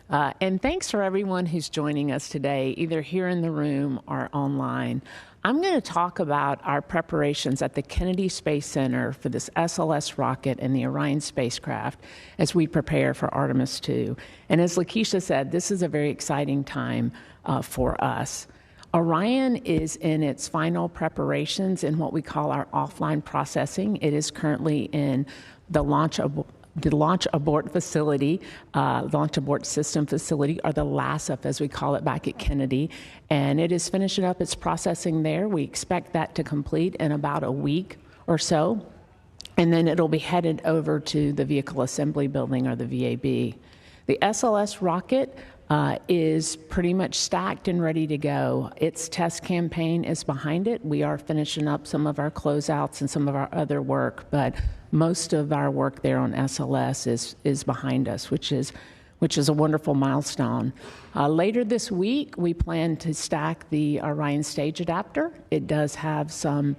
And thanks for everyone who's joining us today, either here in the room or online. I'm going to talk about our preparations at the Kennedy Space Center for this SLS rocket and the Orion spacecraft as we prepare for Artemis II. And as Lakeisha said, this is a very exciting time for us. Orion is in its final preparations in what we call our offline processing. It is currently in the launch abort facility, launch abort system facility, or the LASF as we call it back at Kennedy. And it is finishing up its processing there. We expect that to complete in about a week or so. And then it'll be headed over to the Vehicle Assembly Building, or the VAB. The SLS rocket is pretty much stacked and ready to go. Its test campaign is behind it. We are finishing up some of our closeouts and some of our other work, but most of our work there on SLS is behind us, which is a wonderful milestone. Later this week, we plan to stack the Orion stage adapter. It does have some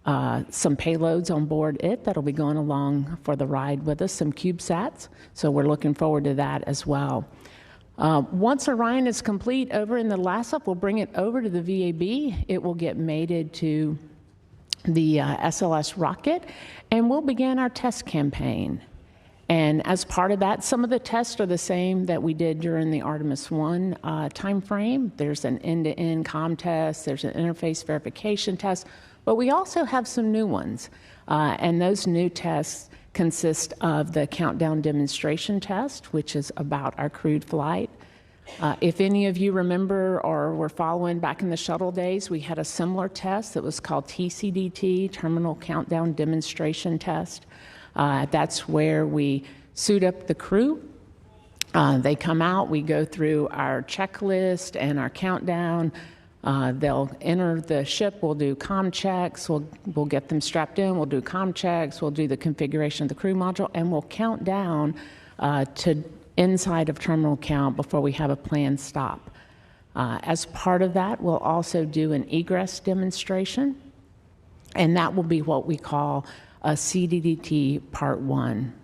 payloads on board it that'll be going along for the ride with us, some CubeSats, so we're looking forward to that as well. Once Orion is complete over in the LASF, we'll bring it over to the VAB. It will get mated to the SLS rocket, and we'll begin our test campaign. And as part of that, some of the tests are the same that we did during the Artemis I time frame. There's an end-to-end comm test, there's an interface verification test, but we also have some new ones. And those new tests consist of the countdown demonstration test, which is about our crewed flight. If any of you remember or were following back in the shuttle days, we had a similar test that was called TCDT, Terminal Countdown Demonstration Test. That's where we suit up the crew. They come out, we go through our checklist and our countdown. They'll enter the ship, we'll do comm checks, we'll get them strapped in, we'll do comm checks, we'll do the configuration of the crew module, and we'll count down to inside of terminal count before we have a planned stop. As part of that, we'll also do an egress demonstration, and that will be what we call a CDDT Part 1.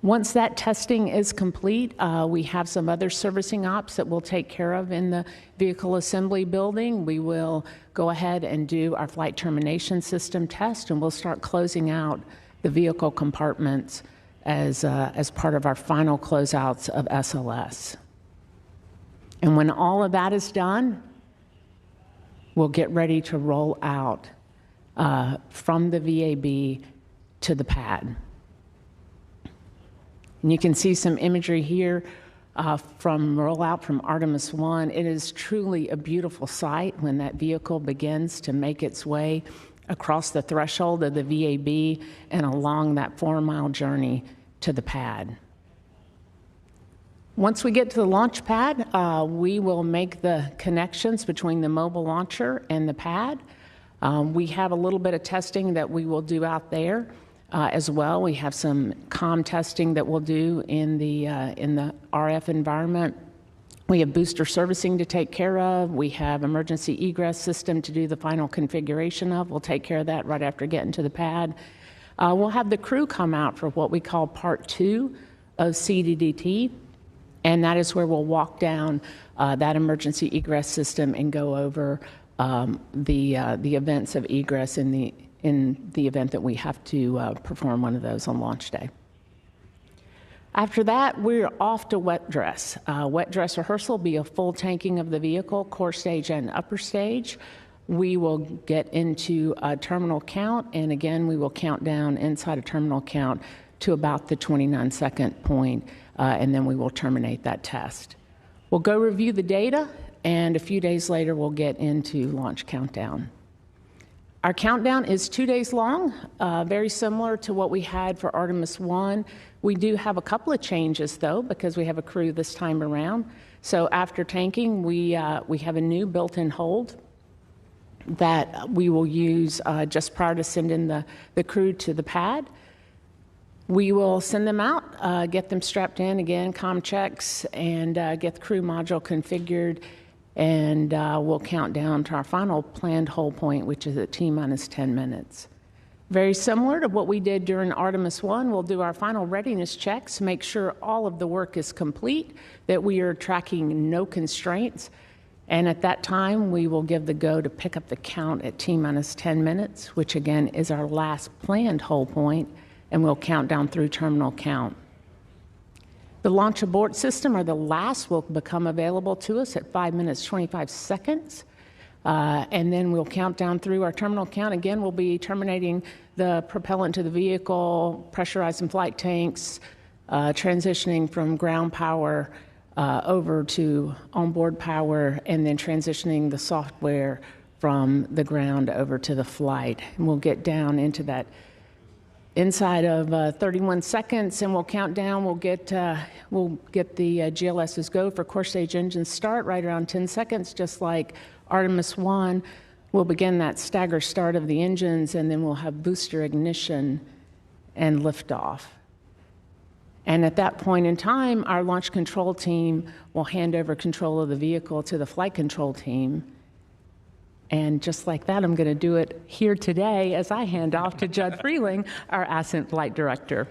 Once that testing is complete, we have some other servicing ops that we'll take care of in the Vehicle Assembly Building. We will go ahead and do our flight termination system test, and we'll start closing out the vehicle compartments as part of our final closeouts of SLS. And when all of that is done, we'll get ready to roll out from the VAB to the pad. And you can see some imagery here from rollout from Artemis I. It is truly a beautiful sight when that vehicle begins to make its way across the threshold of the VAB and along that 4-mile journey to the pad. Once we get to the launch pad, we will make the connections between the mobile launcher and the pad. We have a little bit of testing that we will do out there. As well, we have some comm testing that we'll do in the RF environment. We have booster servicing to take care of. We have emergency egress system to do the final configuration of. We'll take care of that right after getting to the pad. We'll have the crew come out for what we call Part 2 of CDDT, and that is where we'll walk down that emergency egress system and go over the events of egress in the event that we have to perform one of those on launch day. After that, we're off to wet dress. Wet dress rehearsal will be a full tanking of the vehicle, core stage and upper stage. We will get into terminal count, and again, we will count down inside of terminal count to about the 29-second point, and then we will terminate that test. We'll go review the data, and a few days later, we'll get into launch countdown. Our countdown is 2 days long, very similar to what we had for Artemis I. We do have a couple of changes, though, because we have a crew this time around. So after tanking, we have a new built-in hold that we will use just prior to sending the crew to the pad. We will send them out, get them strapped in, again, comm checks, and get the crew module configured, and we'll count down to our final planned hold point, which is at T-minus 10 minutes. Very similar to what we did during Artemis 1, we'll do our final readiness checks, make sure all of the work is complete, that we are tracking no constraints, and at that time, we will give the go to pick up the count at T-minus 10 minutes, which again is our last planned hold point, and we'll count down through terminal count. The launch abort system, or the LAS, will become available to us at 5 minutes 25 seconds. And then we'll count down through our terminal count. Again, we'll be terminating the propellant to the vehicle, pressurizing flight tanks, transitioning from ground power over to onboard power, and then transitioning the software from the ground over to the flight. And we'll get down into that inside of 31 seconds, and we'll count down. We'll get the GLS's go for core stage engine start right around 10 seconds, just like Artemis 1. We'll begin that stagger start of the engines, and then we'll have booster ignition and liftoff. And at that point in time, our launch control team will hand over control of the vehicle to the flight control team. And just like that, I'm going to do it here today as I hand off to Judd Freeling, our ascent flight director.